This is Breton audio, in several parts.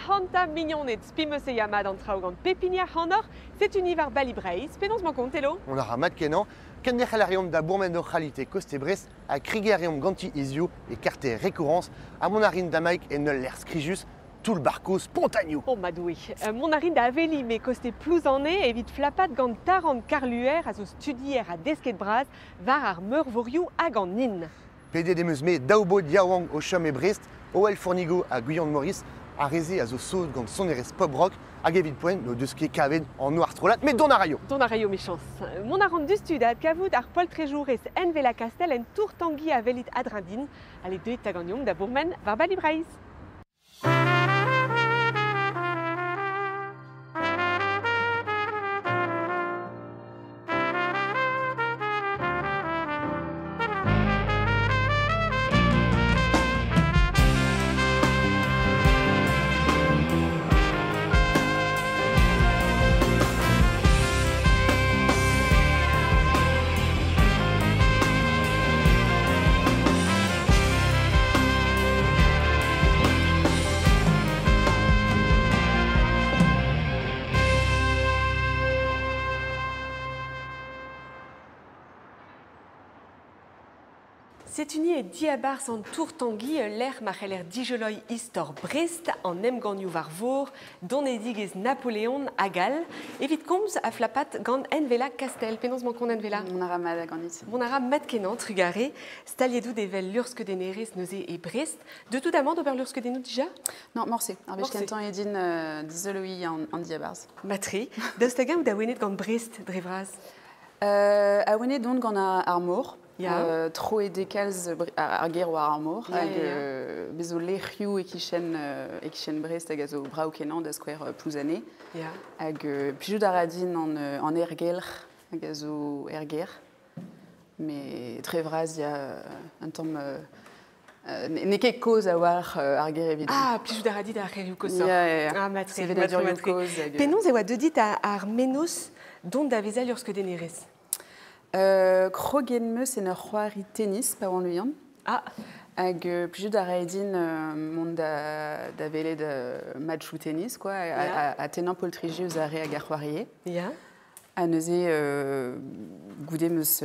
hanta mignonnet spimose yamad an traougant pepinia hanor, c'est univar balibreis, penons man contelo. On a ramat kenan, kendechalarium da bourmen de qualité costebres, a krigarium ganti isiu et carte récurrence, à monarine d'amaik et nol l'air scrijus, tout le barco spontaneou. Oh madoui, monarine da aveli me coste plus en nez, evit flapat gant tarant carluer a zo studier a desket braz, var ar meur voriou hag an nin. PD de meus me daobo diawang au chum et Brest, Oel Fournigo à Guyon de Maurice, a rezé a zo saut gant son eres pop rock, hag evit poen no deus ket kavet en noir trolat, mais don a raio. Don a raio méchance. Mon arrant du stud ad kavout ar pol trejourez en vela kastel en tour tangi a velit adrandin, ale deux taganium da bourmen var balibreiz. C'est une et diabars en tour tangi l'air macheler dijeloy histor Brest en emganyu varvour, don edigez Napoléon agal, evit combs a flapat gant envela castel, penons man kon envela. Mon ara mad gandit. Mon ara mat kenan trugare, staliedou devel lurske deneres neuze et Brest, de tout amant ober lurske denou déjà? Non, morse. Arbech kentan edin dizeloi en diabars. Matri, daostagan ou da wenet gant Brest, drevraz? A wenet don gant armour. Ja. Tro e dekalz ar ger war armour, hag bezo lerioù e kichen Brest hag a zo brao kenan da skwer plouzane. Ja. Hag pijou aradin en ergelr hag a zo erger. Me tre vraz ya un tamm ne ket koz a war ar ger evident. Ah, pijou d'aradid ar rerioù kosor. Ja. Ah, matri. Sevet a durioù koz. Penons e oa deudit ar menos don da vezal lurske deneres. Krogen meus en ur c'hoari tennis, pa oan luian. Ah. Hag pijou da raedin mont da velet matchou tennis, quoi, a tenan poltriji eus are hag ar c'hoarie. Ja. A neuze goude meus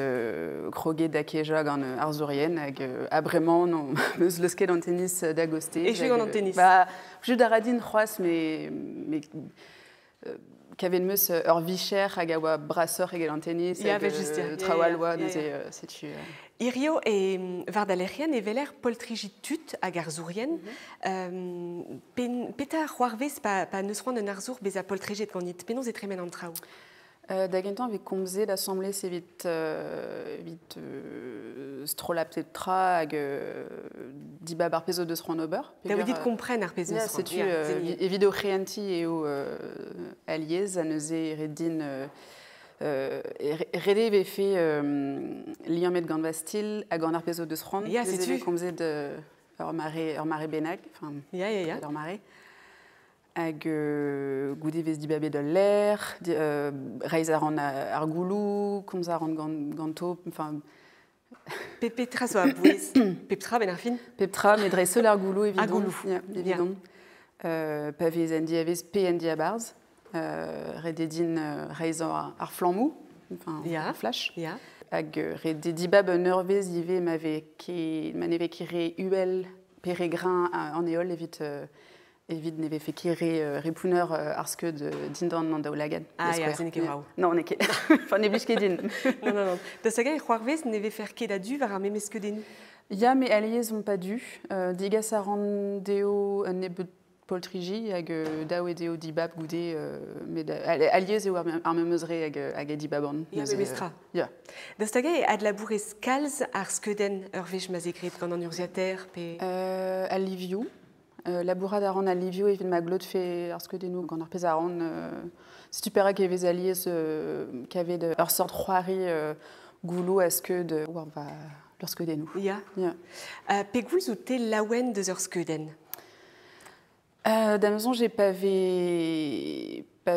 kroget da keja gant ar zourien, hag a bremañ meus leusket an tennis da goste. E ju gant an tennis? Ba, pijou da raedin c'hoaz, me kavet meus ur vicher hag a oa brasseur eget an tennis, Ja, vel just, ja. traoal-oa, Ja, neuze, ja. setu... Irio e vardalerian e veler poltriji tut hag ar zourien. Peta c'hoarvez pa neus c'hoant un ar zour bez a poltrijet gant penons e tremen an traoù? Da gentan vez komze l'assemblée c'est vite strolap tet tra hag dibab ar pezo deus c'hoant ober. Da oe dit kompren ar pezo deus c'hoant. Evit o c'hreanti eo aliez a neuze redin rede ve fe liamet gant vastil hag an ar pezo deus c'hoant. Ya, setu. Komze ur mare benag, Ya. ur mare. Hag goude vez dibabet de l'air, reiz a ran ar goulou, komz a ran ganto, enfin... Petra zo a bouez, peptra ben ar fin? Peptra, met dre seul ar goulou, évident. Ar goulou. Ja, évident. Pa vez en diavez pe en diabarz, rededin reiz ar flammou, enfin, Ja. flash. Ja. Hag rede dibab un eurvez ive maneve kire uel peregrin en eol, evit neve fe kire repouneur ar skeud dindan an daoulagan. Ah, ja, zen ket brao. Non, ne ket. Enfin, ne blij ket din. Non. Da saga e c'hoarvez neve fer ket a du var ar memeske denou? Ya, me aliez ont pas dû. Digas a ran deo un nebet poltriji hag dao e deo dibab goude aliez eo ar memeuzre hag e dibab an. Ya, memestra. Ya. Da saga e ad labourez kalz ar skeden ur vech ma zekret gant an urziater pe... A Liviu. Labourad a ran a Liviu evit ma glod fe ar skedenou gant ar pez a ran stupera kevez aliez kavet ur sort c'hoari goulou a sked war va lur skedenou. Ya. Ya. Pe goulz ou te laouen deus ur skeden? Da meuzon j'ai pa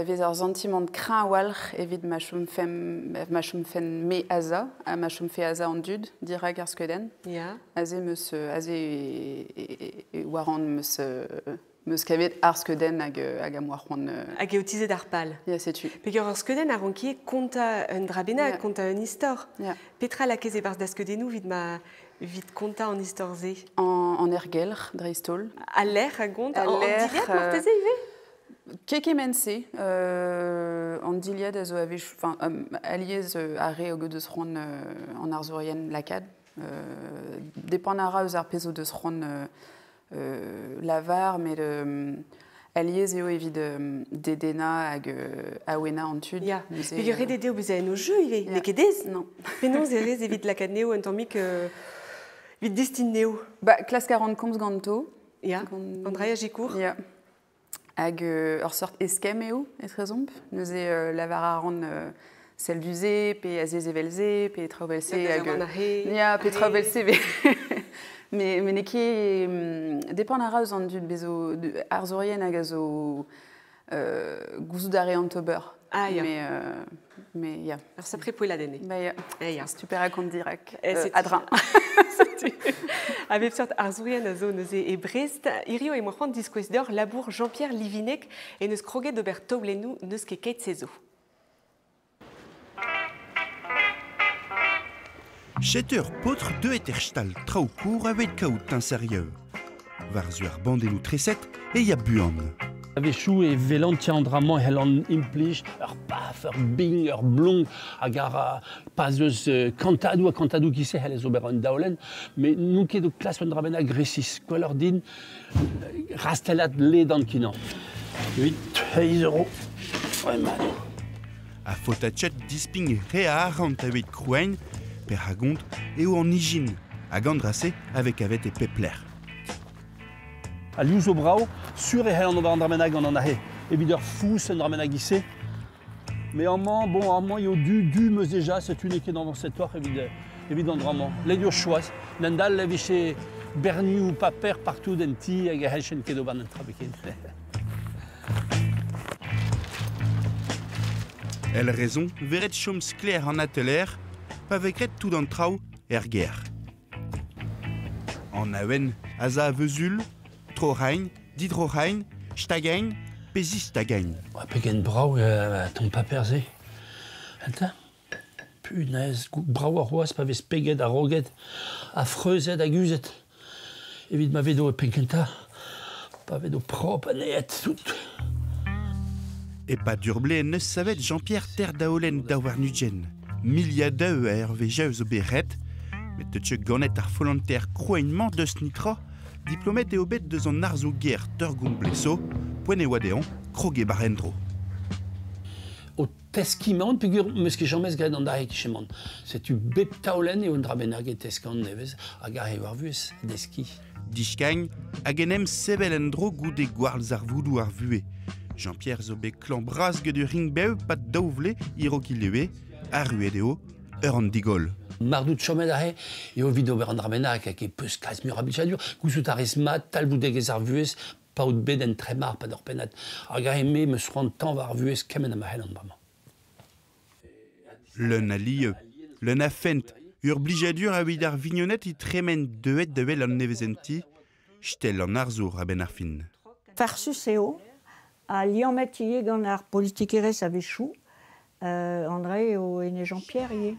vez ar sentiment de crin walc'h evit ma chom fen me aza, ma chom fe aza an dud, dirag ar skeden. Ja. Aze meus, aze e waran meus meus kavet arskeden hag a moarc'hoant... Hag eo tizet ar pal. Ya, setu. Peogwir ur skeudenn a ronkiet konta un drabena, konta un istor. Petra la kez e barz da skeudennoù vid konta an istor ze. En ergelr, dreistol. A l'air a gont, an diliad marteze ive? Keke mense, an diliad a zo avech, aliez a re o deus c'hoant an arzourien lakad. Depan a ra eus ar pezo deus c'hoant lavar, met aliez eo evit dedena hag aouena an tud. Ya, peogwir ret ede o beus en o jeu ive, ne ket ez? Non. Penaos erez evit lakad neo un tammik evit destin neo. Ba, klas 40 komz ganto. Ya, Andrea Gicourt. Ya. Hag ur sort eskem eo, etrezomp. Neus e lavar a ran sel duze, pe azez evelze, pe traovelze hag... Ya, pe traovelze, mais ne ket depan a ra eus an dud bezo arzourien hag a zo gouzout a re an tober. Ah, ya. Mais ya. Ar sapre poeladenne. Ba ya. Ya. Super akont dirak. Adrin. A bep sort arzourien a zo neuze e Brest, irio e moarc'hoant diskouez d'or labour Jean-Pierre Livinec e neus kroget d'ober taolennoù neus ket ket sezo. Cheter potre de eterstal trao kour avet kaout un sérieux. Varzu ar bandelou treset e ya buan. Avechou e velant tiandramant helan implij ur paf, ur bing, ur blong hag ar pas eus kantadou ki se hel ez ober an daolen, mais nou ket o klas un draben agressis. Gwellor din, rastelat led an kinan. 8 €. Ouais, man. A fotachet disping re a arant avet krouain per hagont eo an ijin, hag andrase avec avet e pepler. A liouz o brao, sur e hel an ober an dramenag an an ahe. Evit ur fous an dramenag ise. Mais amman, bon, amman eo du meus deja, setu ne ket an set war evit an draman. Led ur choaz. Nendal leviche berni ou paper partout den ti hag a helchen ket ober an trabeket. El raison veret choms kler an atelier, pa vekret tout an trao ger. An aven aza a veuzul, trohain, didrohain, stagain, pezistagain. Pegen brao ton paper ze. Enta? Punez, brao ar roaz pa vez peget a roget, a freuzet a guzet. Evit ma vedo e pegenta, pa vedo prop a neet tout. E pa durble neus savet Jean-Pierre Ter daolen daouar nugen. Miliadeu a vejaeus o beret, met te ganet ar folanter kroenman deus nitra, diplomet eo bet deus an arzo ger turgoun bleso, poen e wadean, kroge barendro. O teskiman, pegur meus ket jammez gret an dahe kichemant. Setu bep taolen eo un drabenag e teskan nevez, hag ar eo ar vuez, deski. Dichkain, hag enem sevel en dro goude gwarlz ar voudou ar vue. Jean-Pierre zo bet klan brazge du ringbeu pat daouvle iro ki lewe, ar ruet eo, ur an digol. Mardout chomet ahe, eo vid ober an dramenag hag e peus kaz mur abichadur, gouzout ar esmat, talboudeg ez ar vuez, paout bet en tremar pa d'or penat. Hag ar eme meus rand tan war ar vuez kemen am a hel an brama. Leun a lieu, leun a fent, ur blijadur a vid ar vignonet i tremen deuet devel an nevezenti, stel an arzour a ben ar fin. Farsus eo, a liamet ie gant ar politikerez a vechou, André eo ene Jean-Pierre ie.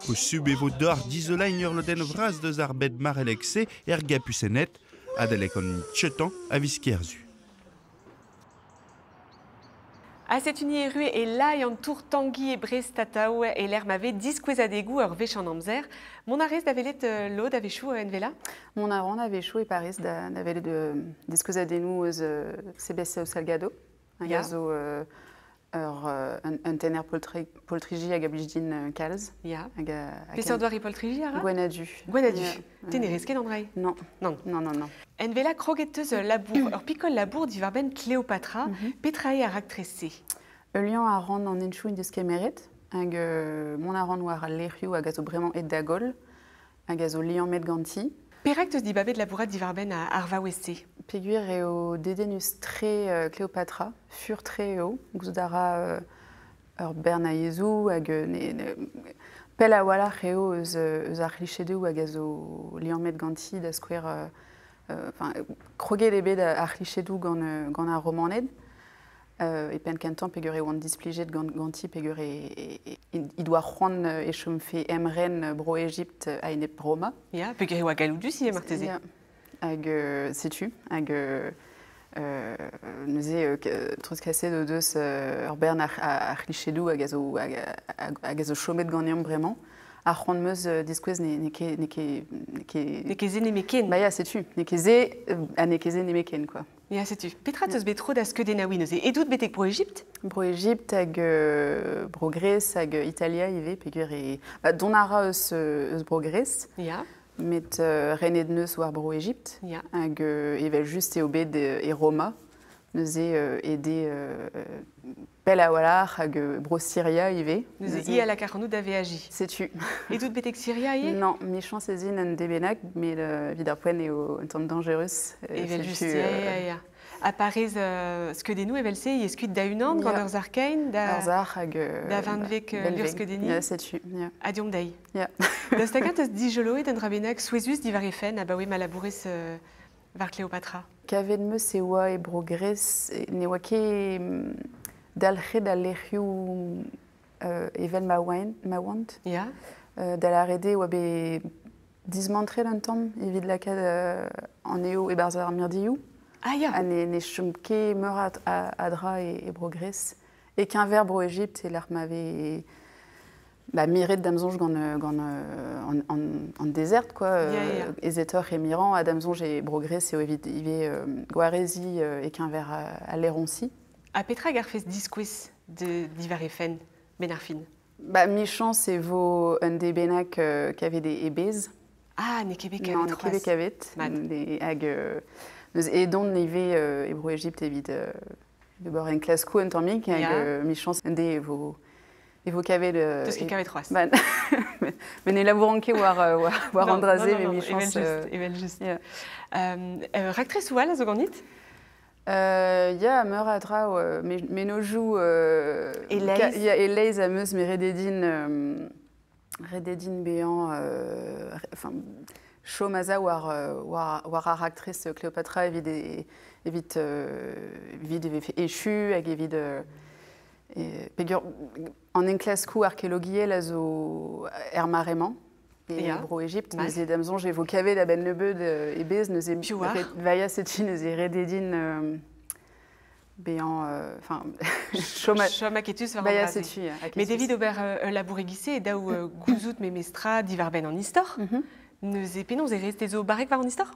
Po sub e vo d'or dizolain ur loden vraz deus ar bed marelekse gapusenet, adalek an tchetan a viskerzu. A set uni rue e lai an tour Tanguy e Brest tatao e l'air m'ave diskouez a degou ur vech an amzer. Mon arrez d'avelet lo d'avechou en vela? Mon aran d'avechou e Paris d'avelet diskouez a denou eus sebesse o Salgado. Hag a zo un tener poltrigi hag a blij din kalz. Ya. Peseurt doar e poltrigi ara? Gwenadu. Gwenadu. Tenerez ket Andrei? Non. Non. Non. En vela krogetteuz labour, ur pikol labour di varben Cléopatra, petra e a raktrese. Lian a ran an enchou in deus kemeret, hag mon a ran war a lerioù hag a zo bremañ et dagol, hag a zo lian met ganti. Perak teus di babet labourat di varben a arvaouese? Peguir eo dedenus tre Cléopatra, fur tre eo, gouzdara ur bern a yezou hag pel a wala eo eus ar clichedou hag a zo lian met ganti da skouer kroget ebet ar klichedou gant ar romaned, e pen kentan pegur e oan displijet ganti pegur il doit c'hoant e chomfe emren bro Egypt a enep Roma. Ya, pegur e oa galoudus ie marteze. Ya, hag setu, hag neuze trouz kaset o deus ur bern ar klichedou hag a zo chomet ganeomp bremañ. Ar c'hoant meus diskouez ne Nekeze ne meken. Bah ya, setu, nekeze a nekeze ne meken, quoi. Ya, setu. Petra teus bet tro da skeudenaoui neuze. Edout betek pro Egypt? Bro Egypt hag bro Grèce hag Italia ive pegur e... Don ara eus bro Grèce, Ya, met renet neus war bro Egypt, ya. hag evel just e obed e Roma, neuze ede pel a walar hag bro Syria ive. Neuze i a la karnou da veaji. Setu. Edout betek Syria ie? Non, mi chans ezin an debenak, met vid ar poen eo un tamm dangerus. Evel just, ya. A Pariz skeudenou evel se, ie skuit da unan gant ur zarkain, da Arzar hag... da vanvek lur skeudeni? Ya, setu, ya. Adiom dai. Ya. Da stakant eus dijoloet an rabenak souezus divar efen a baoe malabourez var Cléopatra. Kavet meus e oa e bro Grèce, ne oa ket dalc'het a lec'hioù evel mawant. Ya, Dal arrede oa be dizmantret un tamm evit lakad an eo e barzh ar mirdioù. ah ya. Ne chom ket meur a dra e bro Grèce. E qu'un ver bro Egypt e l'ar m'ave miret damzonj gant an dezert, quoi. Ya. Ezetor e miran a damzonj e bro Grèce eo evit ive gwarezi e qu'un ver a leronsi. A Petra garfez diskouez divar efen, ben ar fin. Mi chans e vo un de benak kavet e bez. Ah, ne kebe Non, kavet ne kebe kavet. Mat. Hag e don ive e bro Egypt evit bor en klasko un tammik, hag Ya. mi chans un de e vo kavet... Deus ket kavet roaz. Ben ne labouran ket war andraze, mais mi chans... Evel just. Ya. Raktrez oual a zo ganit? Ya, meur a dra, me nojou... Eleiz. Ya, eleiz a meus, me rededin bean... Enfin, chom a za war a raktrez Cléopatra evit echu hag evit... Pegur, an enklasko arkeologiel a zo maremañ. Ya. Bro Egypt, Mat. neuze damzonj e vo kavet a ben nebeud e bez, neuze Piv war. vaia setu neuze rededin bean... Enfin, chom a... Chom aketus var Vaia andraze. setu, ya. Me David ober laboure gise e daou gouzout me mestra divar ben an istor. Neuze penon ze rez zo barek var an istor?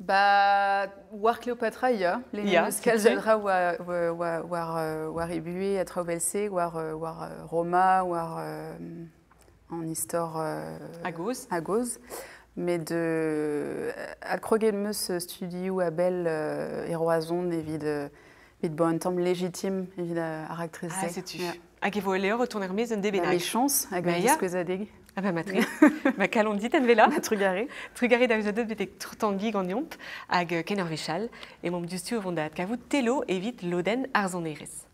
War Cléopatra, ya. Ya, Leus kalz setu. a dra war e bue a traouvelse, war Roma, war an istor A goz. a goz. Met a kroget meus studioù a bel e roazon evit bo un tamm légitim evit a raktrez. Ah, setu. Hag e vo leo retourner mez un Me debenag. chans hag Bah, a ya. diskouezadeg. Ah ba matre. Ma kalon dit an vela. Ma trugare. Trugare da eus betek trotangi gant yomp hag ken ur vechal. E mom diustu o vont da kavout telo evit loden ar zonerez.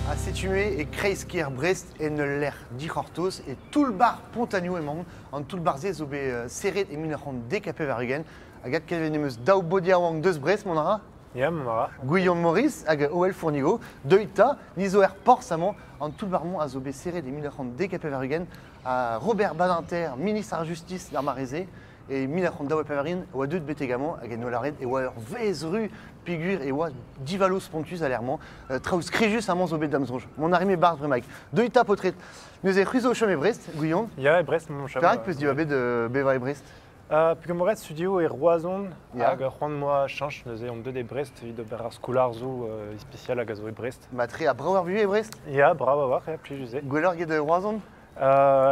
A Setué et Kreiskier Brest et ne l'air d'Ichortos et tout le bar Pontagnou et Mang en tout le barzé zo be serret et minerant décapé vargen agat kevenemeus daou bodiawang deus Brest mon ara Ja, mara. Guillaume Maurice hag Oel Fournigo Deita nizo er porsamment en tout le barmont a zo be serret et minerant décapé vargen à Robert Badinter ministre de la Justice d'Armarézé et minerant daou pavarine oa deud betegament hag no laret et oa ur vezru pigur et oa divalos pontus alerment traus krijus amant zo bet damzonj. Mon arrimé bar vremaik. Deita potret. Nous e c'huzo chom e Brest, Guillaume. Ja, Brest, mon chum. Perak peus diva bet de beva e Brest. Puis comme Brest studio et Roazon, Ja. hag c'hoant moi change, nous avons deux des Brest, vid ober ar skoular zo spécial hag a zo e Brest. Matre a brauer vu e Brest. Ja, bravo war, ja, plus jusé. Gweler get de Roazon.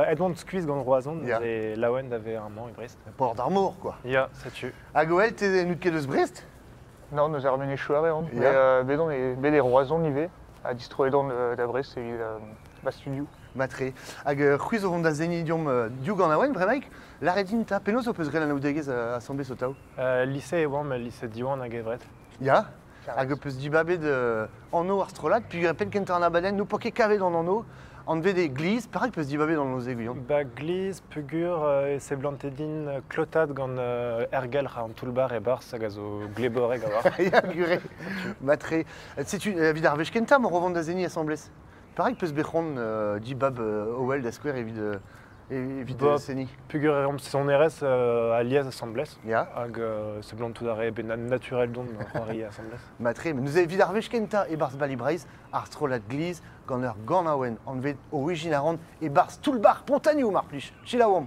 Edmond Squeeze gant Roazon, Ja. nous et laouen d'ave un man e Brest. Port d'Armour, quoi. Ja, c'est tu. A Goel, t'es nous ket deus Brest. Non, nous avons ramené chouare, hein. Ja. Mais bedon et les roisons nivé à distro edon d'Abrest et ma studio. Matre. Hag c'huzo vont da zenidium diou gant aouen vremaik. L'aredin ta penaos o peus grel an aoudegez assemblée sotao. Lycée et mais lycée Diwan hag evret. Ya. Hag peus diba bet anno ar strolat, puis pen kent an abaden, nou poke kavet an anno, On avait des glises, pareil peut se dibaber dans nos aiguillons. Bah, glise, pugur, et c'est blantedin, clotad, gant ergel, en toulbar et bars, hag a zo gleboreg a war. Ya gure, matre. C'est une vid ar vechkenta, mon revend d'azeni assemblés. Pareil peut se bechon dibab owel d'asquare et vid Bah, seni. Pugur et c'est son RS à Liège assemblés. Ya, Hag c'est blantoudaré, ben naturel don, roari assemblés. matre. Mais nous avons vid ar vechkenta et bars balibreiz, ar strolat glise, gant ur gant aouen, on vet origine aran et bars tout le bar, pontagnou marplich. Chilaouam.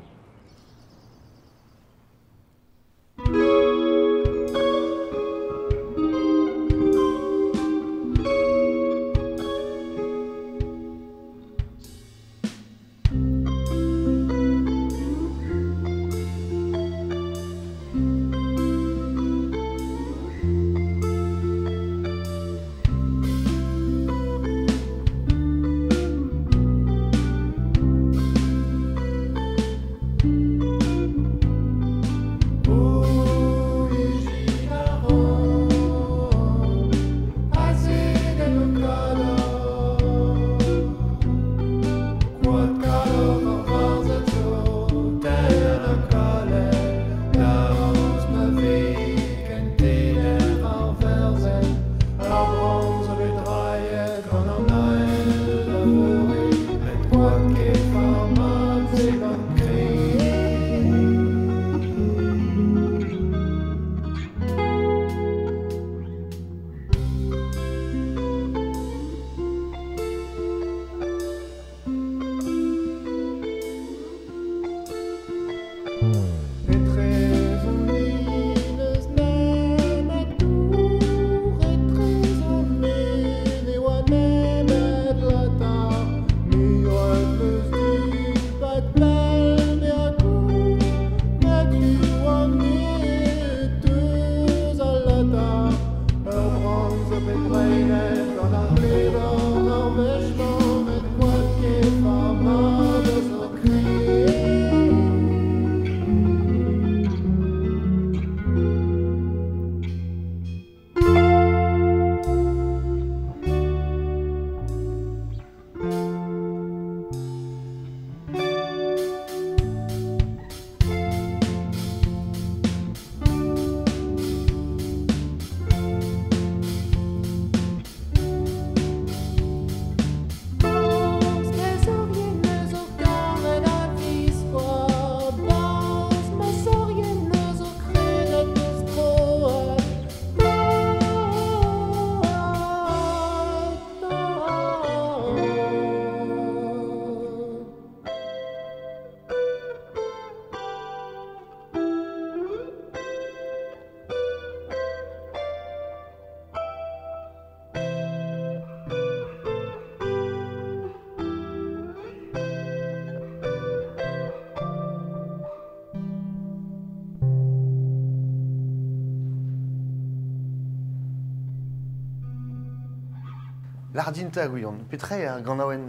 Lardinta gouyon, petre ar gant aouen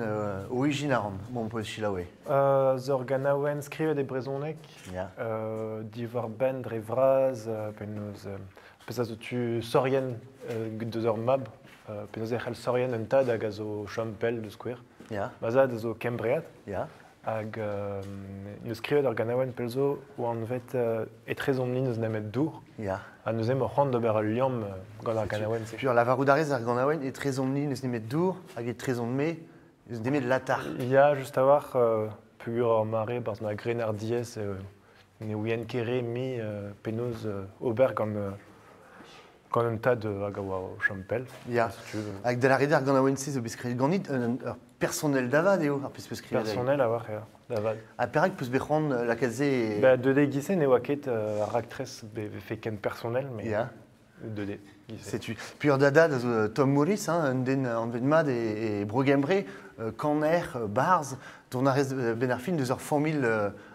origine aran, mon poez chilaoué. Zor ganaouen skrivet e brezonek, Ya. diwar ben dre vraz, penaos a zo tu sorien deus ur mab, penaos e c'hell sorien un tad hag a zo champel deus skouer. Ya, Bazad a zo kembreat, ya. hag neus skrivet ur ganaouen pelzo o an vet etrezomni neus nemet dour, Ya. a neus em ur c'hant d'ober ul liam gant ar ganaouen. Puis la varoudarez ar gant aouen e trezomni neus nemet dour, hag e trezom me, neus nemet latar. Ya, just a war, pugur ur mare, barz ma gren ar diez, ne ouien kere mi penaos ober gant un tad hag a oa o champel. Ya. Si tu veux. Hag da la reder gant aouen se zo beskrivet ganit, ur personnel davad eo, ar peus peus skrivet. Personnel a war, ya, davad. A perak peus bechon la kaze... Bah, 2D gise ne oa ket ar actress fe ken personnel, mais Ya. 2D gise. C'est-tu. Puis ur dada da zo Tom Morris, un den an vet mad e Brogembre, Kanner, Barz, tourn a rez ben ar film deus ur famil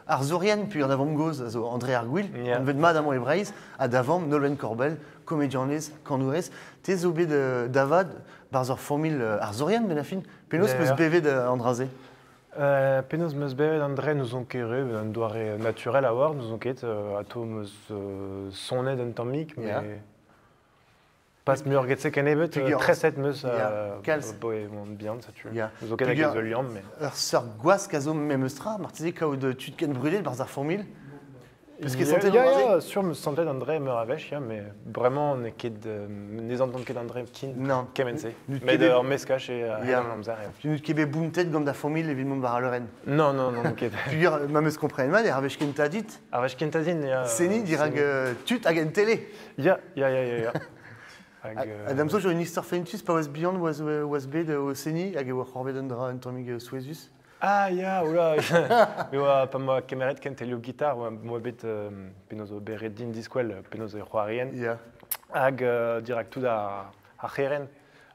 ar zorien, puis ur davam goz, a zo André Arguil, Ya. an vet mad amant e breiz, a davam Nolwenn Corbel, comédianez, kannourez, te zo bet davad, barz ur famil ar zorien ben ar film, penaos Ya. peus bevet andraze. Penaos meus bevet an dre nous on kere, un doare naturel a war, nous on ket a to meus sonnet un tammik, mais... Ya. Pas murgetze kenebet, Pugur. très set meus Kalz. boe mon bien, ça tu. Ja. Zo ken Pugur. hag eus liam, mais. Sœur Guas, Kazo, Memestra, Martizi, Kao de Tutken brûlé, Barzar Formil. Parce qu'ils Ya, sont ya, sur me sentait d'André me ravèche, ya, mais vraiment on est ket les entendre ket d'André kin. Non. Kemense. Nous Mais Québec- de Mescache et Ya. Lamzar. Tu nous kebe Buntet, Ganda Formil, et Vilmont Baraloren. Non, non, non, ket. Pugur, Mames comprennent mal, et Raveshkin Tadit, Arvèche kentazin, ya. Seni, dirag Tut, Agen Télé. Ya. Hag, Adam So, j'ai une histoire fentus, pas was beyond, was bed, au Seni, Hag war Horvedendra, un tomig Suezus. Ah, ya, oula. Mais ouais, pas moi, Kemeret, Kentelio guitare, moi, bet, penozo beredin disquel, penozo roarien. Ya. Hag, direct tout à Heren.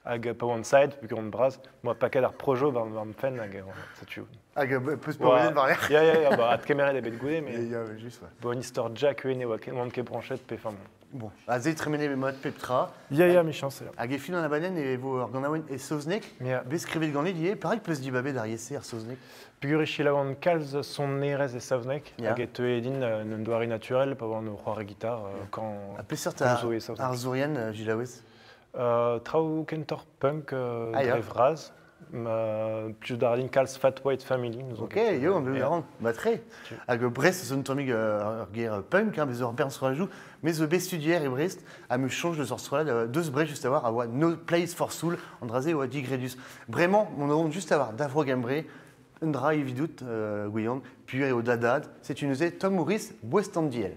Hag, pas one side, puis qu'on bras. Moi, paquet d'art projo, van fen, hag, ça tue. Hag, peu se pourrait voir l'air. Ya, bah, at Kemeret, et bet goudé, mais. Ya, juste, ouais. Bon, histoire Jack, Uene, ou Ke branchette, péfam. Bon, Azé, Tremene, Memot, Petra. Ya, mi chance, là. Hag, fin dans la banane, et vos Organawen et Soznek. Ya. Bescrivez de Gandhi, dit, pareil, peut se dire babé d'Ariessé, Soznek. Pugurishi lavan kalz son nerez et savnek, Ya. hag et edin n'un doari naturel, pas voir nos roire guitare, quand. Après, sûr, t'as Rousseau et Soznek. Arzourian, Gilawes. Trau kentor punk, Ah, ya. drevraz, plus d'ardin kalz fat white family. Nous Ok, yo, on veut rendre. Bah, très. Hag, Brest, c'est une tomig, guerre punk, hein, mais Bern sur la joue. Mais The Best Studier et Brest, à me change de sorte là, deux Brest juste à voir, avoir No Place for Soul, Andrasé ou à Digredus. Vraiment, on aura juste à voir Davro Gambré, Ndra et Vidout, Guyon, puis et au Dadad. C'est une usée Tom Maurice, Boestandiel.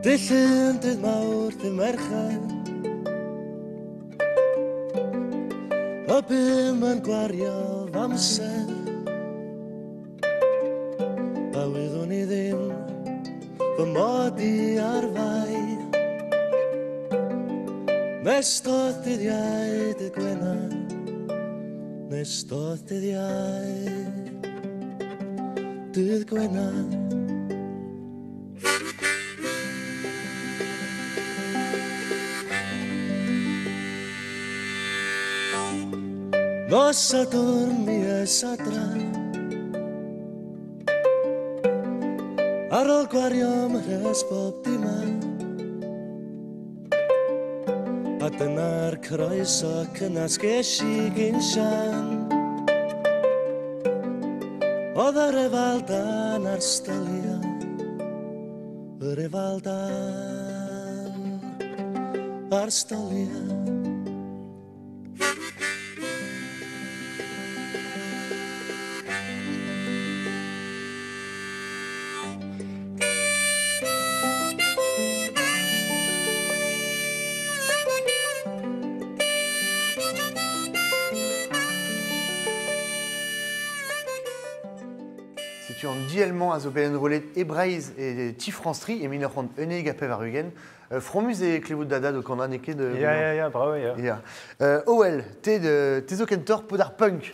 Dillyndydd mawr dy merched A bym yn gwario fy amser A wyddwn i ddim fy mod i ar fai Nes doedd dyddiau dy gwena Nes doedd dyddiau dydd gwena Nos a dormies adra Ar ôl gwario mhres bob dima A dyna'r croeso cynnas ges i gyn sian Oedd yr efaldan ar stolia Yr efaldan ar stolia Si tu en diellement à Zobelen Rolet, Ebraiz et Tifranstri, et Minerhand Enig à Pevarugen, Fromus et Clévoud Dada de Kandaneke de. Ya, bravo, ya. Ya. Owel, t'es au Kentor, Podar Punk.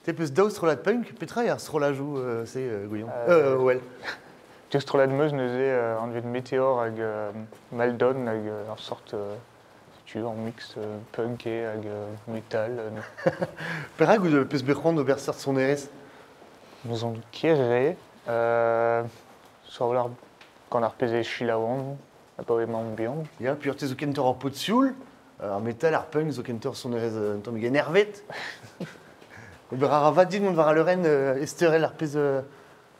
T'es plus d'Austrolat Punk, Petra, et Strola joue, c'est Guyon. Owel. Testrolad meus neuze an vet météor hag Maldon hag ar sort tu en mix punk et hag metal. Perag ou de plus Berrand, Obersart son RS. Nous en kere sur l'ar quand ar peze chilawan a pas vraiment bien. Ya, puis t'es au Kentor en pot de sioul, en métal, ar punk, au Kentor son RS, un temps énervé. Oberara Vadin, on va à Lorraine, Esterel, ar peze.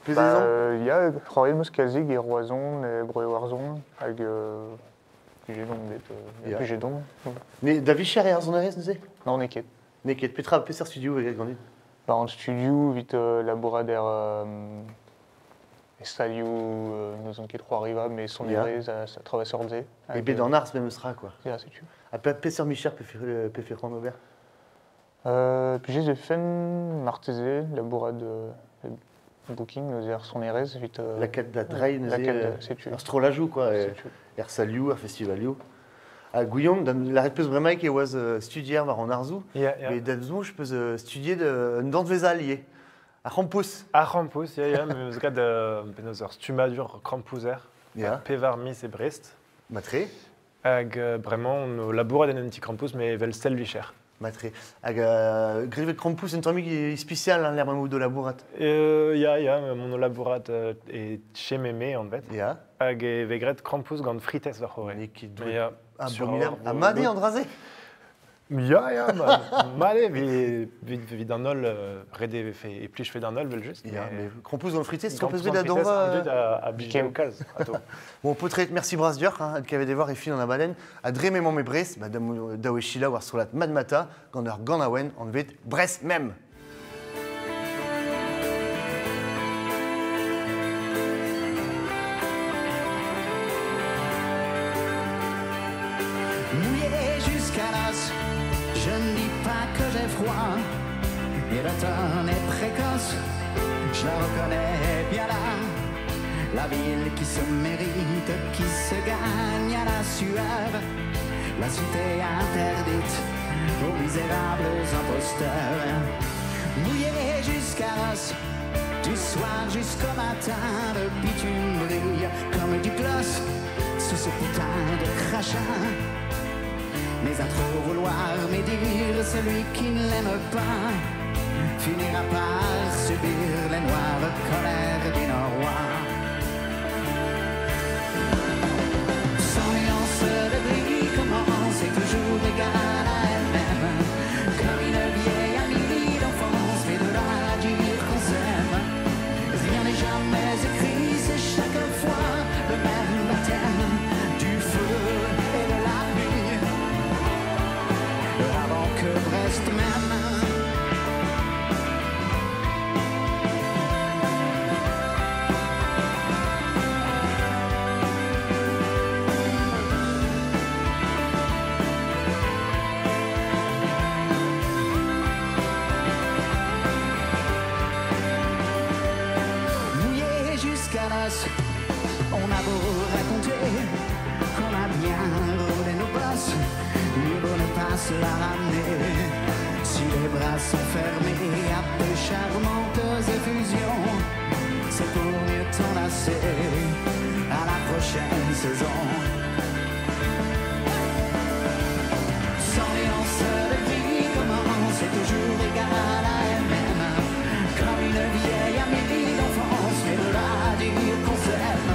Il y a Royal Muscazig et Roison et Breuwarzon hag Pugedon bet Pugedon. Mais David Cher et Arzon RS, nous c'est Non, neket. Neket, Petra, Pesser Studio, et Grandit. Par en studio, vite laborader Estalio, nous en trois riva, mais son erré, ça traverse Ordzé. Et B dans Ars, même sera quoi. Yeah, c'est tu. Après, Pesser Michel, Péféron Aubert. Puis j'ai fait martezé, labourade booking, nos son erez, vite. La quête d'Adrei, c'est tu. Astrolajou, quoi. Ersaliou, à Festivalio. À Gouillon, la réponse vraiment qui was studier var en Arzu, mais d'Abzou, je peux studier dans des alliés. À Krampus. À Krampus, mais ce cas de Benozer Stumadur Krampuser, Pevar Mis et Brest. Matré. Vraiment, on laboure des petits Krampus, mais vel sel vicher. Matré. Grivet Krampus, un truc spécial, l'air même de labourat. Mon labourat est chez Mémé, en fait. Ag vegret Krampus gant frites leur horé. Ah, bon, Amadi Andrazé. Malé, vid d'un ol, redé fait et plus je fais d'un ol, juste. Mais Krampus dans le frité, c'est qu'on peut se dire d'envoi. À biquer au calze. Bon, peut-être merci Brasdior, qui avait des voir et fin dans la baleine, à Drémément mes Brest, madame Daweshila, war sur la Madmata, gandar Ganawen, en vet Brest même. Mouillé jusqu'à l'os, je ne dis pas que j'ai froid, et l'automne est précoce, je la reconnais bien là. La ville qui se mérite, qui se gagne à la sueur, la cité interdite aux misérables imposteurs. Mouillé jusqu'à l'os, du soir jusqu'au matin, le bitume brille comme du gloss sous ce putain de crachat. Mais à trop vouloir médire, celui qui ne l'aime pas finira par subir les noires colères des Norrois. Sans nuance de gris, comment c'est toujours égal à elle-même, comme une vieille amie d'enfance, mais de là à dire qu'on s'aime. Rien n'est jamais écrit, c'est chaque fois le même baptême du feu et de la pluie. Avant que Brest même. Mouillé jusqu'à l'os, on a beau raconter qu'on a bien roulé nos bosses, mieux vaut ne pas se la ramener. Si les bras sont fermés à de charmantes effusions, c'est pour mieux t'enlacer à la prochaine saison. Sans nuance de vie, comment c'est toujours égal à elle-même, comme une vieille amie d'enfance, mais de là à dire qu'on s'aime.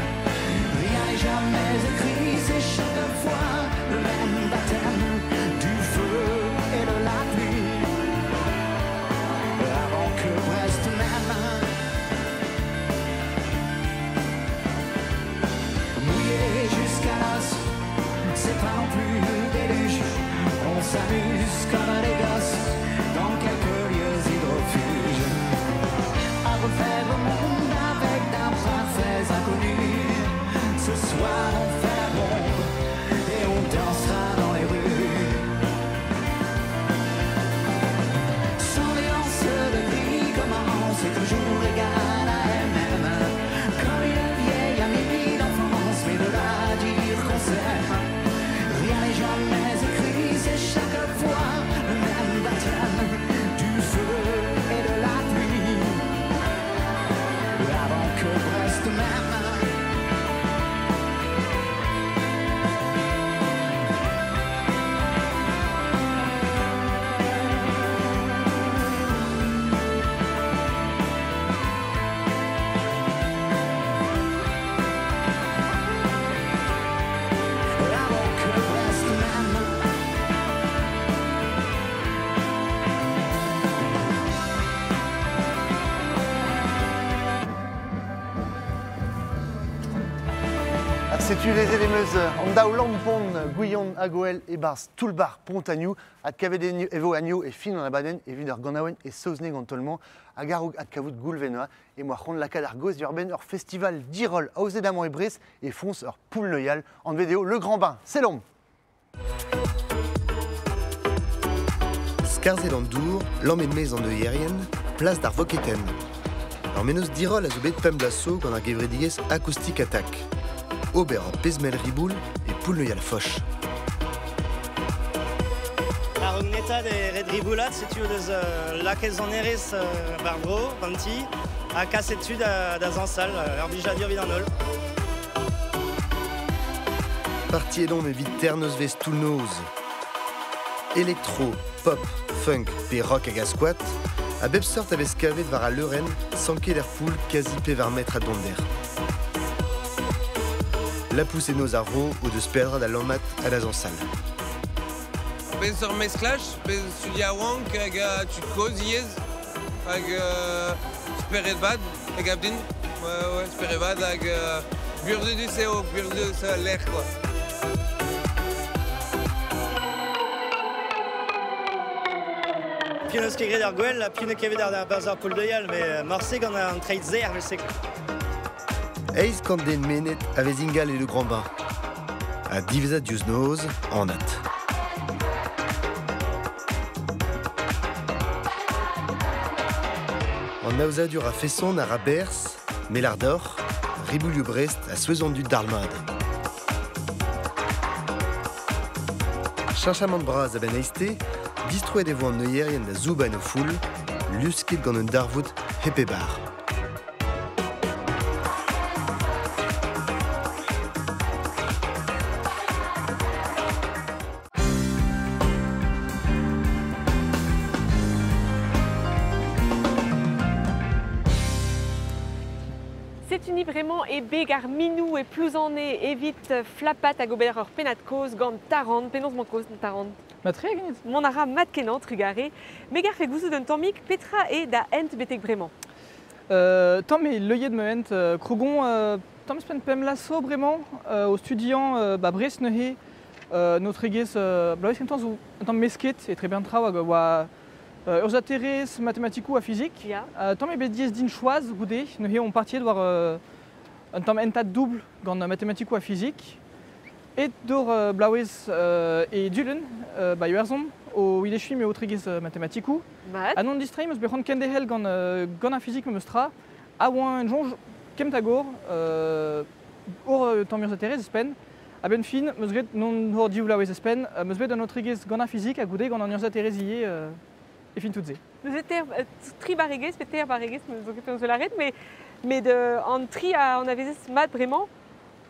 Rien n'est jamais écrit, c'est chaque fois le même baptême du feu et de la pluie. Avant que Brest même. Mouillé jusqu'à l'os, c'est pas non plus déluge. On s'amuse comme des gosses dans quelques lieux hydrofuges, à refaire le monde avec d'imparfaits inconnus. Ce soir on fait la bombe et on dansera dans les rues. Sans nuance de gris, comment c'est toujours égal à elle-même, comme une vieille amie d'enfance, mais de là à dire qu'on s'aime. Rien n'est jamais écrit, c'est chaque fois le même baptême du feu et de la pluie. Avant que Brest même. Avant que Brest même. C'est-tu les élémeuses en Daulampon, Gouillon, Agoel et Bars, Toulbar, Pontagnou, à Cavedegno, Evo Agno et Fin dans la Baden, et Vider Ganawen et Sausneg en Tolman, à Garoug, à Kavout, Goulvenoa, et moi, Ron la Cadargos, Urbaine, leur festival d'Irol, à Ozedamon et Brice, et Fonce, leur poule noyale, en vidéo, le grand bain, c'est long. skarzel an dour, l'emmen mez an eierien, place d'ar voketen. Ar meneus dirol a zo bet pem blaso gant ar gevredigez acoustic attack. Ober an pezmel riboul e poul neuial foch. Ar netad e red riboulat, setu deus lakez an erez barbro, banti, a kasetu da zansal, ar bijadur vid an ol. Parti edon me vid terneus vez tout noz. Electro, pop, funk pe rock hag a squat, a bep sort a vez kavet war a leuren, sanket er poul quasi pe var metr a donder. La pousse noz ar ro o deus perdra da lammat a la zansal. Ben sur mesklach, ben studia wank hag a tud koz yez, hag speret bad, hag abdin, speret bad hag burde du seo, burde l'air quoi. Pioneus kegret ar gwell, pioneus kevet ar bazar poul deuial, mais Marseille gant an treit zer, vel sek. Eiz kant den menet a vez ingal e le grand bain. A divezat diouz noz, an at. An naozadur a feson ar a bers, melar d'or, riboulioù Brest a souezan du darlmad. Chanchamant braz a ben eiste, distroet e vo an neuierien da zouban o foul, lusket gant un darvoud hepe bar. C'est uni vraiment e beg ar minou e plouzané evit flapat a gober ur penat koz gant tarant, penons man koz tarant. Matri a ganit. Mon ara mat kenant trugare, megar fe gousou d'un tammik petra e da ent betek bremañ. Tamm e leuiet me hent krogon, tamm eus pen pem lasso bremañ, o studiant Brest neuhe, notre egez, blaouez ken tamm zo tamm mesket e tre ben trao hag oa ur zaterez matematikou a fizik. Tamm e bet diez din choaz goude, neuhe on partiet war un tamm entat double gant matematikou a fizik. Et d'or blaouez e dulen, ba yuerzon, o idechui me o tregez matematikou. Anon distrai meus bec'hant kendehel gant a fizik me meustra, a oan jonj kemtagor, or tamm ur zaterez espen, a ben fin, meus gret non hor diou blaouez espen, meus bet an o tregez gant a fizik a goude gant an ur zaterez ie e fin tout ze. Meus eter tri baregez, peter baregez, meus o kepen zolaret, mais an tri an avezez mat bremañ,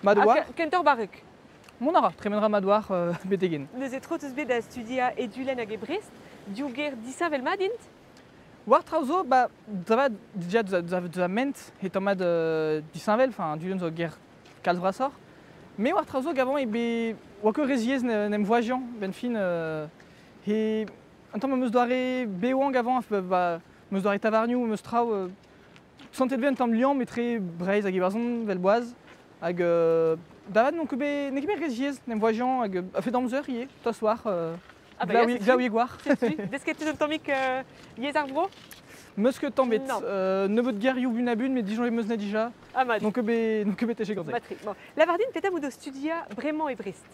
Madouar kentor barek. Mon ara, tremenra madouar betegen. Neus e trotus bet a studia edulen hag e Brest, diouger disavel madint? War traozo, zavad déjà deus a ment et tammad disavel, enfin dulen zo ger kalz brasor. Mais war traozo gavant e be oa reziez nem voajian, ben fin e un tamm meus doare beoang avant, meus doare tavarniou, meus trao santet ve un tamm liam metre breiz hag e barzon vel boaz hag davad non kebe ne kemer reziez nem voajian hag a fet amzer ie, ta soir glaou gwar. Desket un tammik yez ar bro? Meus ket tambet, ne beut gerioù bun a bun, met dijon e meus ne dija. Non kebe teche gant Matri. Lavardin petam ou de studia bremañ e Brest?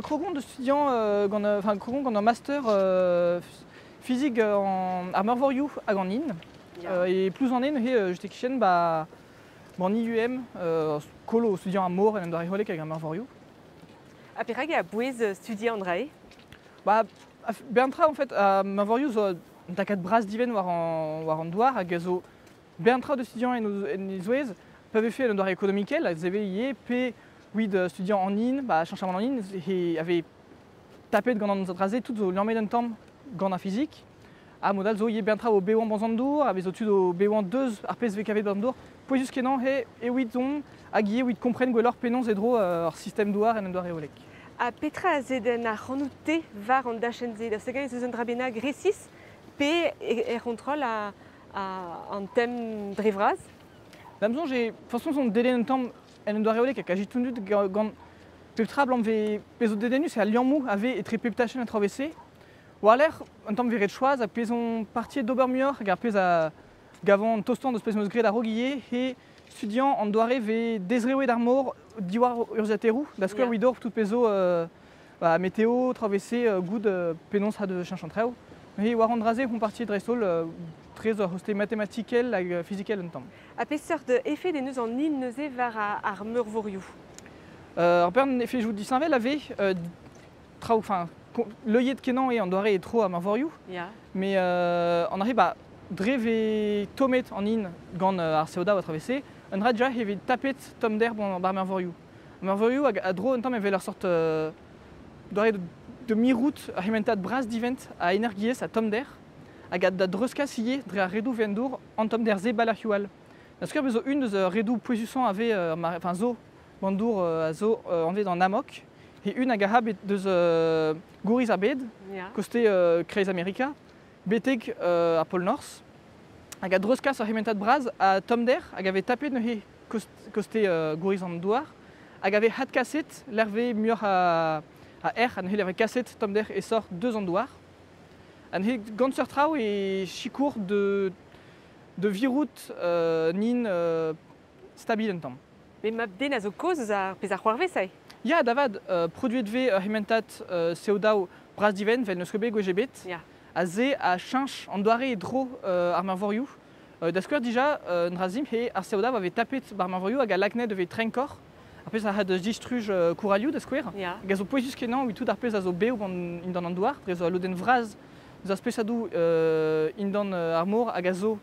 Krogon de studiant krogon gant un master physique ar Meurvorioù hag an in. Et plus an en j'étais kichen en IUM, kolo studiant à Mor et dans les hag ar Meurvorioù. A perag a bouez studia Andrae? Bentra en fait à Meurvorioù zo takat bras diven war an douar hag zo bentra de studiant en zouez peuvent fait un douar économiquel, ils avaient yé pe oui de studiant en in, chanchament en in et avait tapé gant an zadrazé tout zo l'emmeid un tamm gant a physique. A modal zo yé bentra au B1 banzandour, avait zo tud au B1 2 ar PSVKV bandour. Poizus kenan e evit on hag ie evit kompren gwellor penons edro ar système douar en un douar eolek. A petra a zeden ar c'hanoute var an dachenze, da segan ez eus un drabenag resis pe contrôle an tem drevraz? Damzon j'ai façon son delen un tamm en un douar eolek hag agit tundut gant peptra blanc ve pezo dedenus e a liammou ave etre peptachen a travesse. War l'air un tamm veret choaz a pezon partiet d'Obermuir hag ar pez a gavant tostan deus pez meus gret a rogiye e studiant an doare ve dezreouet ar mor diwar ur zaterou, da skouer ouidor tout pezo météo, travesse goud penons ha de chinchantreo. Mais war andraze on partie de restol très hosté mathématiquel et physiquel en temps. A peseur de effet des nous en in neuze var ar meurvoriou. En effet, je vous dis Saint-Vel avait enfin l'œillet de Kenan et en doiré est trop à Marvoriou. Ja. Mais on arrive à dreve tomet en in gant Arseoda à traverser. Un radja avait tapé tom d'herbe en bar Marvoriou. Marvoriou a dro un temps avait leur sorte doiré de mi-route à Himentat Bras d'Ivent à Energies à tom d'air. A gad da dreuska sillé dre a redou vendour en tom d'air ze balachual. Parce que bezo une de redou poisson avait enfin zo bandour a zo enlevé dans Namok. Et une agahab de Gouris Abed, costé Kreis America, Betek à Pôle Nord. Aga Droskas à Himentat Braz à Tom Der, agave tapé de costé Gouris Andouar, agave hat cassette, l'hervé mur à R, an l'hervé cassette Tom Der et sort 2 Andouar. An Ganser Trau et Chicourt de Virout nin stabil en temps. Mais mabden a zo cause a pezar c'hoarve sai. Ya, Davad, produit de V, Himentat, Seodao, Bras d'Iven, vel neuskebe gojeBet, a ze a chanch en doare et dro ar Marvoriou. D'asquer déjà, Nrazim et ar Seodao avait tapé bar Marvoriou hag a lakne de ve trenkor. Après ça a de distruge couraliou d'asquer. Gazo poesus kenan, oui tout arpez a zo beo in dan an doar, prezo a loden vraz, za spesadou in dan armor a gazo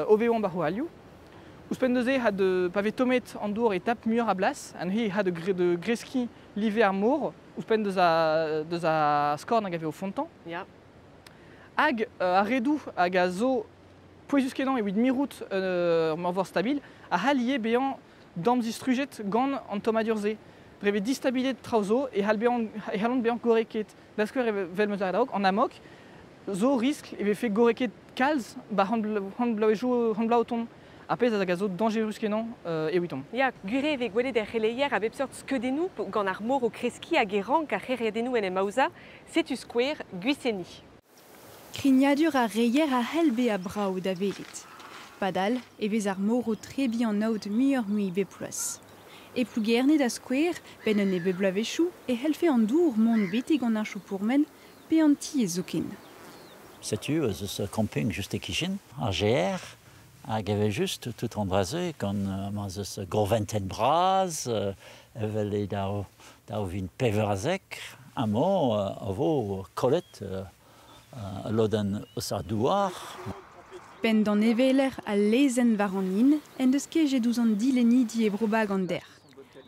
oveon bar hoaliou. Ouspendeze a de pavé tomet andour et tap mur à blas, an hi a de greski livé armour, ouspendeze a scorn agave au fontan. Hag a redou hag a zo poesus kenan et wid mi-route morvor stabil, a hallié béant dams distruget gant an tomadurze. Breve distabilet trauzo et halon béant goreket. D'asker vel meuzar daok, en amok, zo risque et fait goreket kalz, ba hand blaueton. Après, ça a gazo dangereux kenan et oui tom. Ya, gure ve gwele der releier a bepsort skedenou gant ar mor o kreski a geran ka reredenou en emauza, setu square guiseni. Krignadur a reier a helbe a brao da velit. Padal e vez ar mor o trebi an aout muior mui be plus. E plougerne da square ben an ebe blavechou e helfe an dour mont betig an ar chou pourmen pe an ti e zokin. Setu eus camping just e kichin, ar GR, hag eve just tout andraze gant eus gro venten braz, evel e daou vin pever a zek, amo a vo kollet loden eus ar douar. Pen d'an eveler a lezen var an in, en deus ket jedouz an dileni di e brobag an der.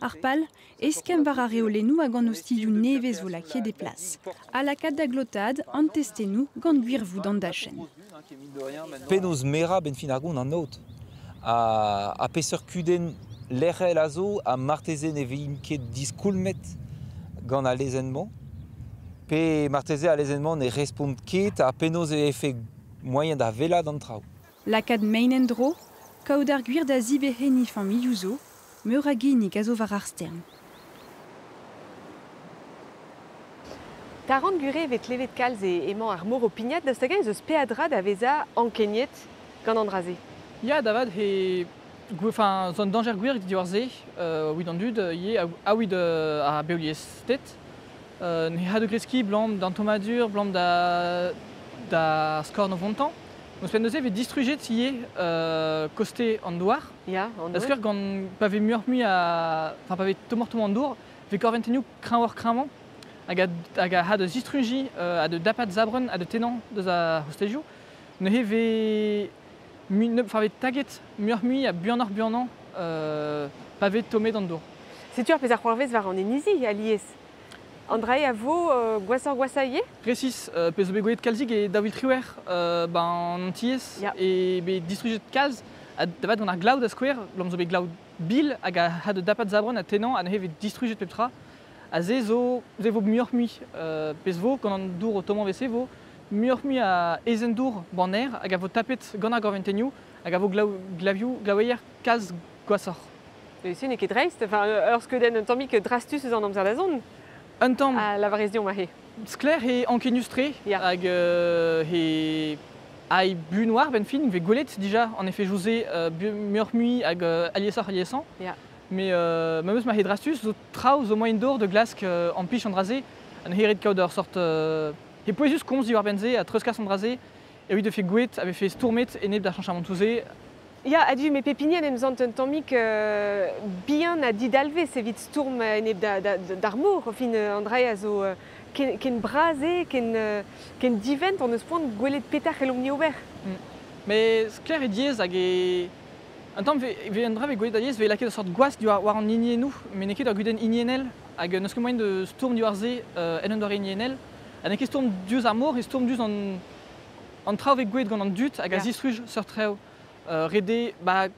Ar pal, eskem var a reolenou hag an ostidiou nevez vo lakiet de plas. A lakad da glotad, an testenou gant gwirvoud an dachen. Penaos mera ben fin ar gont an naot. A peseur kuden lerrel a zo a martezen e vin ket diskoulmet gant a lezenman. Pe martezen a lezenman e respond ket a penaos e efe moyen da velad an trao. Lakad meinen dro, kaout ar gwir da zibe henif an miliouzo, meur a genik a zo var ar stern. Tarant gure vet levet kalz e emañ ar mor o pignat da staga eus peadra da veza ankeniet gant an draze. Ya, Davad, zon danger gwir di warze, oud an dud, ye a oud a beoliez stet. Ne ha de greski blam d'an tomadur, blam da skor no vontan. Eus pendeze vet distruget ye koste an douar. Ya, an douar. Esker gant pave murmui a... Enfin, pave tomortom an dour, ve korventenioù kran war kranman. Hag a ha de zistrugi, a de dapat zabren, a de tenan deus a hostejou. Ne he ve... Enfin, ve taget murmui a buanan, pave tomet an dour. Setu ar pezar c'hoarvez var an enizi a liez. Andrae a vo gwasor ye? Precis, pez obe goet kalzig e daoui triwer an tiez e be distruget kalz a davat gant ar glaoud a skouer, blom zo be glaoud bil hag a ha de dapat zabren a tenan a ne he ve distruget peptra. A ze vo muormui, pez vo gant an dour o toman vese vo muormui a ezen dour ban air hag a vo tapet gant ar gorventenioù hag a vo glaoueier kalz gwasor. Se ne ket dreist, ur skeudenn un tammig drastus eus an amzer da zon. Un tamm. A lavarezion ma he. Skler he ankenius tre, hag he ai bu noir ben fin, ve golet dija en effet jouze muormui hag aliesan. Mais meus ma he drastus zo trao zo moyen d'or de glask en pich an draze, an heret kaout ur sort Et poezus komz diwar benze a treuskas andrazé, et oui de fait gouet avait fait stourmet et neb da chanchamantouze. Ja, adu me pepinien em zant un tammik bien a didalve se vit stourm eneb d'armour. Au fin, André a zo ken braze, ken divent en eus point gwelet petar elomni ober. Mais clair et diez hag e... Un tamm ve André ve gwelet a diez ve laket a sort gwaz diwar war an inienou, mais neket ar guden inienel, hag neus ket moyen de stourm diwar ze en un doare inienel. A neket stourm diouz armour e stourm diouz an trao ve gwelet gant an dut hag a zistruj sur trao. Rede, bah,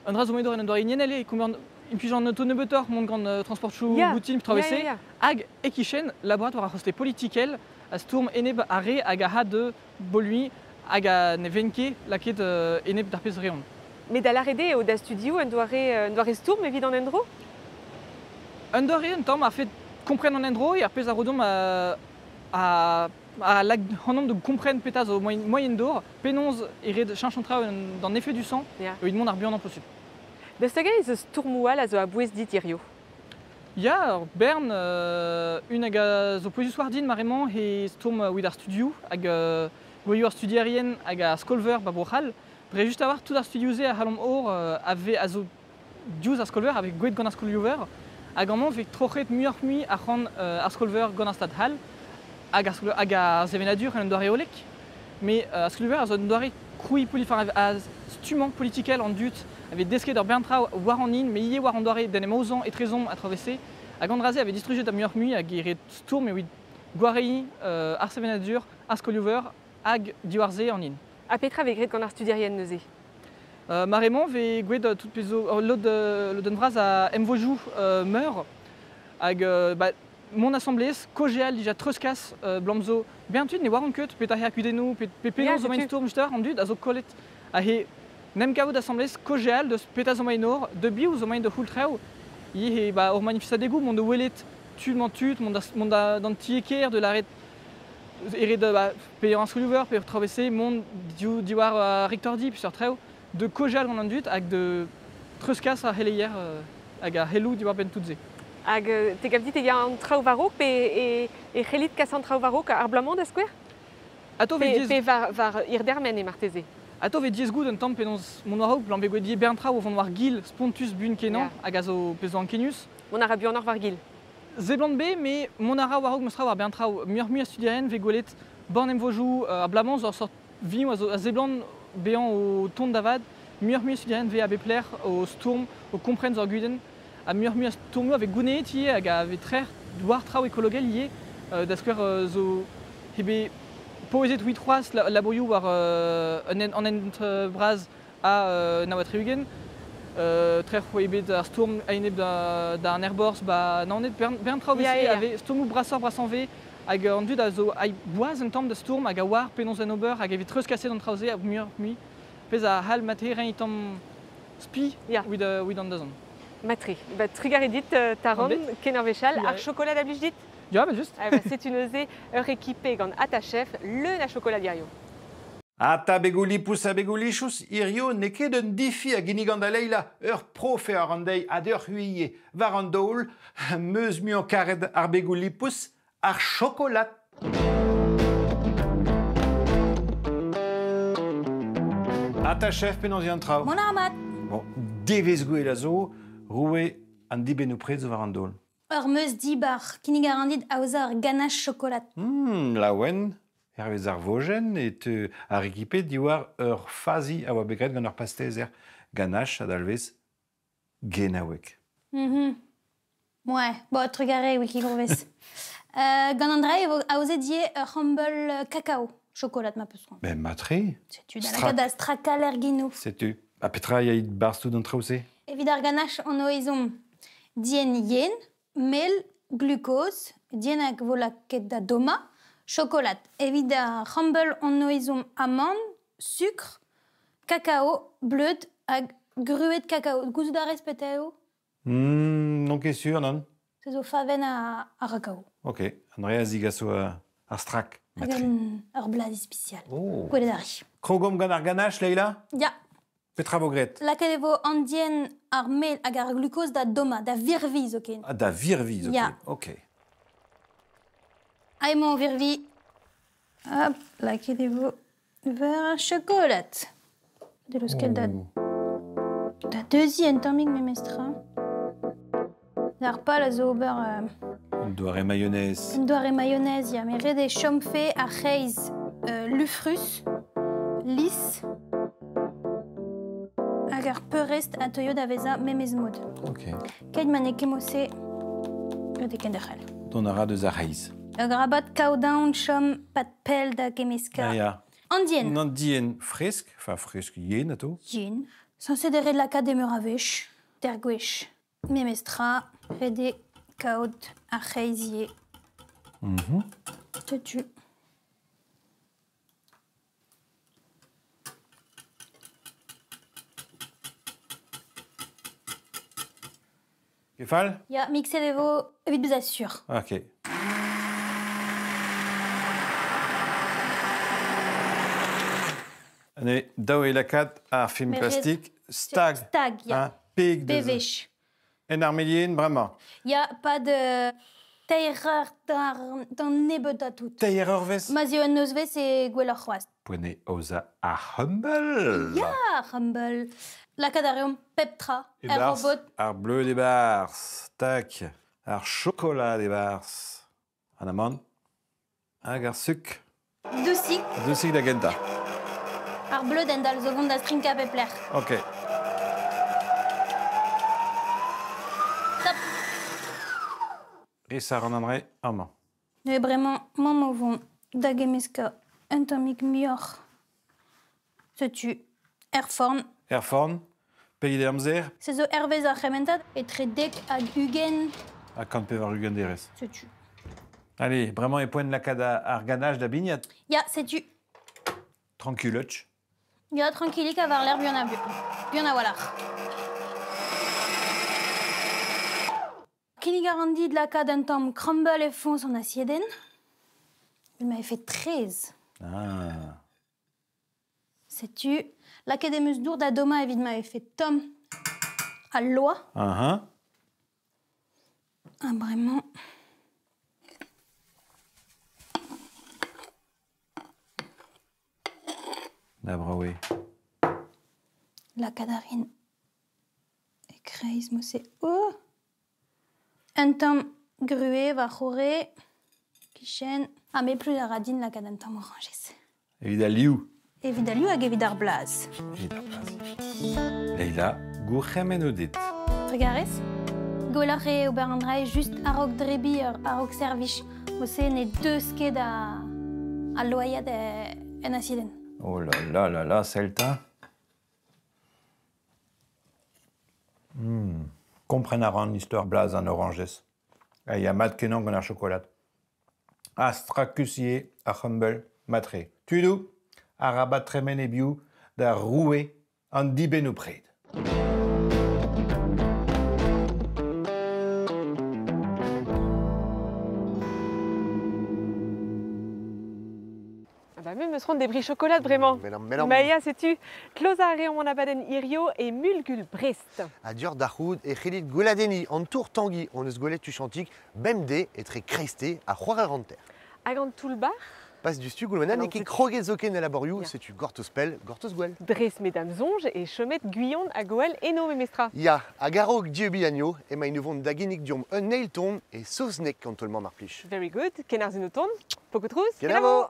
un dra zo meidor en doare inienel e komber impujan an auto nebetor mont gant transportchou boutin travesse, hag e kichen laboratoire a hoste politikel a stourm eneb a re hag a ha de bolui hag a ne venke laket eneb d'ar pez reon. Mais da la rede o da studio un doare stourm evit an endro? Un doare un tamm a fait kompren an endro e ar pez a rodom a lag hanom de kompren petaz au moyen d'or, penonz e red chanchantra d'an effet du sang, et il demande ar buan an posib. Da staga ez eus stourmoual a zo a bouez dit irio? Ya, Bern, un hag a zo poezus war din marrement e stourm ouid ar studio, hag goio ar studiarien hag a skolver ba brochal, bre just a war tout ar studioze a halom or ave a zo diouz ar skolver avec gouet gant ar skoliover, hag an man vek trochet muioc'h mui a c'han ar skolver gant ar stad hal, hag a zevenadur en doare olek, mais ar skoliover a zo un doare kroui a stumant politikel an dut, avait desket ur berntra war an in, mais ie war an doare den emaozan et trezon a travesse, hag Andraze avait distruget a muioc'h mui hag e ret stourm e oid gwarei ar zevenadur, ar skoliover, hag diwarze an in. A petra ve gret gant ar studiarien neuze? Marrement ve gouet tout pezo l'od un vraz a emvojou meur, hag mon assemblez kogéal dija treuskas blamzo bentud ne war an ket pet a he akudenou pe penaos zo main stourm juster an dud a zo kolet a he nem gavo d'assemblez kogéal de pet a zo main or de biou zo main de hultreo ie ur manifestadegou mont de welet tud mont d'an tieker de l'arret eret pe an skoliover pe travesse mont diwar rectordi puis sur treo de kogéal gant an dud hag de treuskas a heleier hag a helou diwar bentudze. Hag te gav dit ega an traoù varok e c'hellit kas an traoù varok ar blamant da skouer? Ato ve diez... Pe var irdermen e marteze. Ato ve diez gout un tamm penons mon war blanc be goedier bern traoù vont war gil spontus bun kenan hag a zo pezo an kenus. Mon ara buan ar var gil. Ze blant be, mais mon ara warok mostra war bern traoù muioc'h mui a studiaren ve gwelet born em vojou ar blamant zo sort viñ a ze blant bean o tont davad muioc'h mui a studiaren ve a bepler o stourm o kompren zo ar guden. A muioc'h mui a stourmou avec gouneet ie hag ave trer douar traoù ekologel ie da skouer zo hebe poezet ouit c'hoaz labourioù war an ent braz a naoat reugen trer ebe ar stourm a eneb da an erbors naonet bern traoù vese ave stourmou brassor ve hag an dud a zo a boaz un tamm da stourm hag a war penons en ober hag ave treus kaset an traoù a muioc'h mui pez a hal mate ren tamm spi ouid an dazan. Matri. Trigare dit taron ken ar vechal, ar chokolad a blij dit? Ya, just. C'est une osé ur équipé gant Atachef, le na chokolad irio. Ata begouli pouss a begoulichous, irio ne ket un difi a ginig an da leila, ur profe ar an dei ad ur huie, var an daoul, meus mu an karet ar begouli pouss, ar chokolad. Atachef penaos an trao. Mon armat. Bon, devez gouel a zo, roue an dibenou pred zo var an daoul. Ur meus dibar, kinnig ar an dit a oza ur ganache chokolat. Laouen, hervez ar vojen et ar ekipe diwar ur fazi a oa begret gant ur pastez ganache a dalvez genawek. Ouais, bon, trugare wiki grouvez. Gant André a oze die ur humble cacao chokolat ma peus. Ben matri. Setu da la gada straka l'erginou. Setu. A petra yaïd barstou d'an traouse? Evit ar ganache an oezom dien yen, mel, glucose, dien hag volaket da doma, chocolat. Evit ar humble an oezom amande, sucre, cacao, bleud hag gruet cacao. Gouzout da respeteo? Non ket sur, non? Se zo faven a cacao. Ok, an rea zigaso ar strak. Hag ur blaz spécial. Gwelet ari. Krogom gant ar ganache, Leila? Ya. Petra vo gret? Laket evo an dien ar mel hag ar glucose da doma, da virvi zo ken. Da virvi zo ken, ok. Aimon virvi, Hop, là, qui est vers chocolat. De los que da deuxième tamig memestra. Dar pas la zo ober Doare mayonnaise. doare mayonnaise, ya mais rede chomfe a reiz lufrus, lis, agar peurest a toyo da veza memezmod. Ok. Kaid manekemose rede kendechel. Donara de Zaraïs. Grabat kaudaun chom pat pel da gemeska. Ja. Andien. Andien frisk, enfin frisk yen ato. Yin. Sans de red la de meuravech, tergwech, memestra, rede kaud a reizie. Tu. Gefal? Ja, mixer levo evit bez assur. Ok. Ane, daou e lakat ar film Mais plastique, stag. Stag, ja. Pig de... Bevech. En armelien, vraiment. Ja, pas de teirer dans nebet a tout. Teier orvez? Ma zio en neus vez e gwellor c'hoast. Poene oza a humble. Ja, humble. La cadarium peptra, Et er bars, robot. ar bleu des bars, tac, ar chocolat des bars, an amande, hag ar suc, Doucik, deusik da genta. ar bleu den dal zo gont da strinka pepler. Ok. Top. Et ça rend André, amant. Ne bremañ, mamm vont da gemeska un tamig mioc'h. Se tu, forn. Erforn, pays d'Ermzer, Se zo hervez ar c'hemmentad etre dek hag ugen. à Campevar Uganderes. Se tu. Allez, vraiment, et point de la cada ar ganage da bignat. Ja, se tu. Tranquilloch. Ja, tranquillik a var l'air bien a walar. Kinnig a randi de la kad un tamm crumble et fons en assieden. Il m'avait fait 13. Ah. Sais-tu, la kad emeus dour da doma evit m'avait fait tom à loi. Ah. Ah, vraiment. Da braoué. La cadarine. Et kreis mousse. Oh! Un tamm grué va choré. Kichen. Ah, mais plus la radine la kad un tamm oranges. Evida liou. Evidaliou hag evidar blaz. Leila, gourchem en odit. Regarez? Golare e ober andrai just a-raok drebi a-raok servich. Mousse ne deus ket a loyad en assieden. Oh là là, celta. Komprenaran l'histoire blaz an oranges. A ya mat kenan gant ar chocolat. Astrakusie a humble matre. Tudou, a rabat tremen e biou da roue an diben o pred. Même me seront des bris chocolat vraiment. Mais non. Maya, sais-tu, Closare on abaden irio et mulgul Brest. A dur d'arhoud et chilit gouladeni en tour tanguy on eus golet tuchantik bemde et très cresté à croire ranter. Agant toulbar. Passe du stu goulmanan et qui crogue zoken à la boriou, c'est tu gortos pel, gortos guel. Brest mesdames zonge et chemet guyon à goel et no memestra. Ya, a garog dieubiagno et ma innovon daginik diom un nail ton et sauce neck quand tout le monde marpliche. Very good. Kenar zenoton. Pocotrous. Kenavo.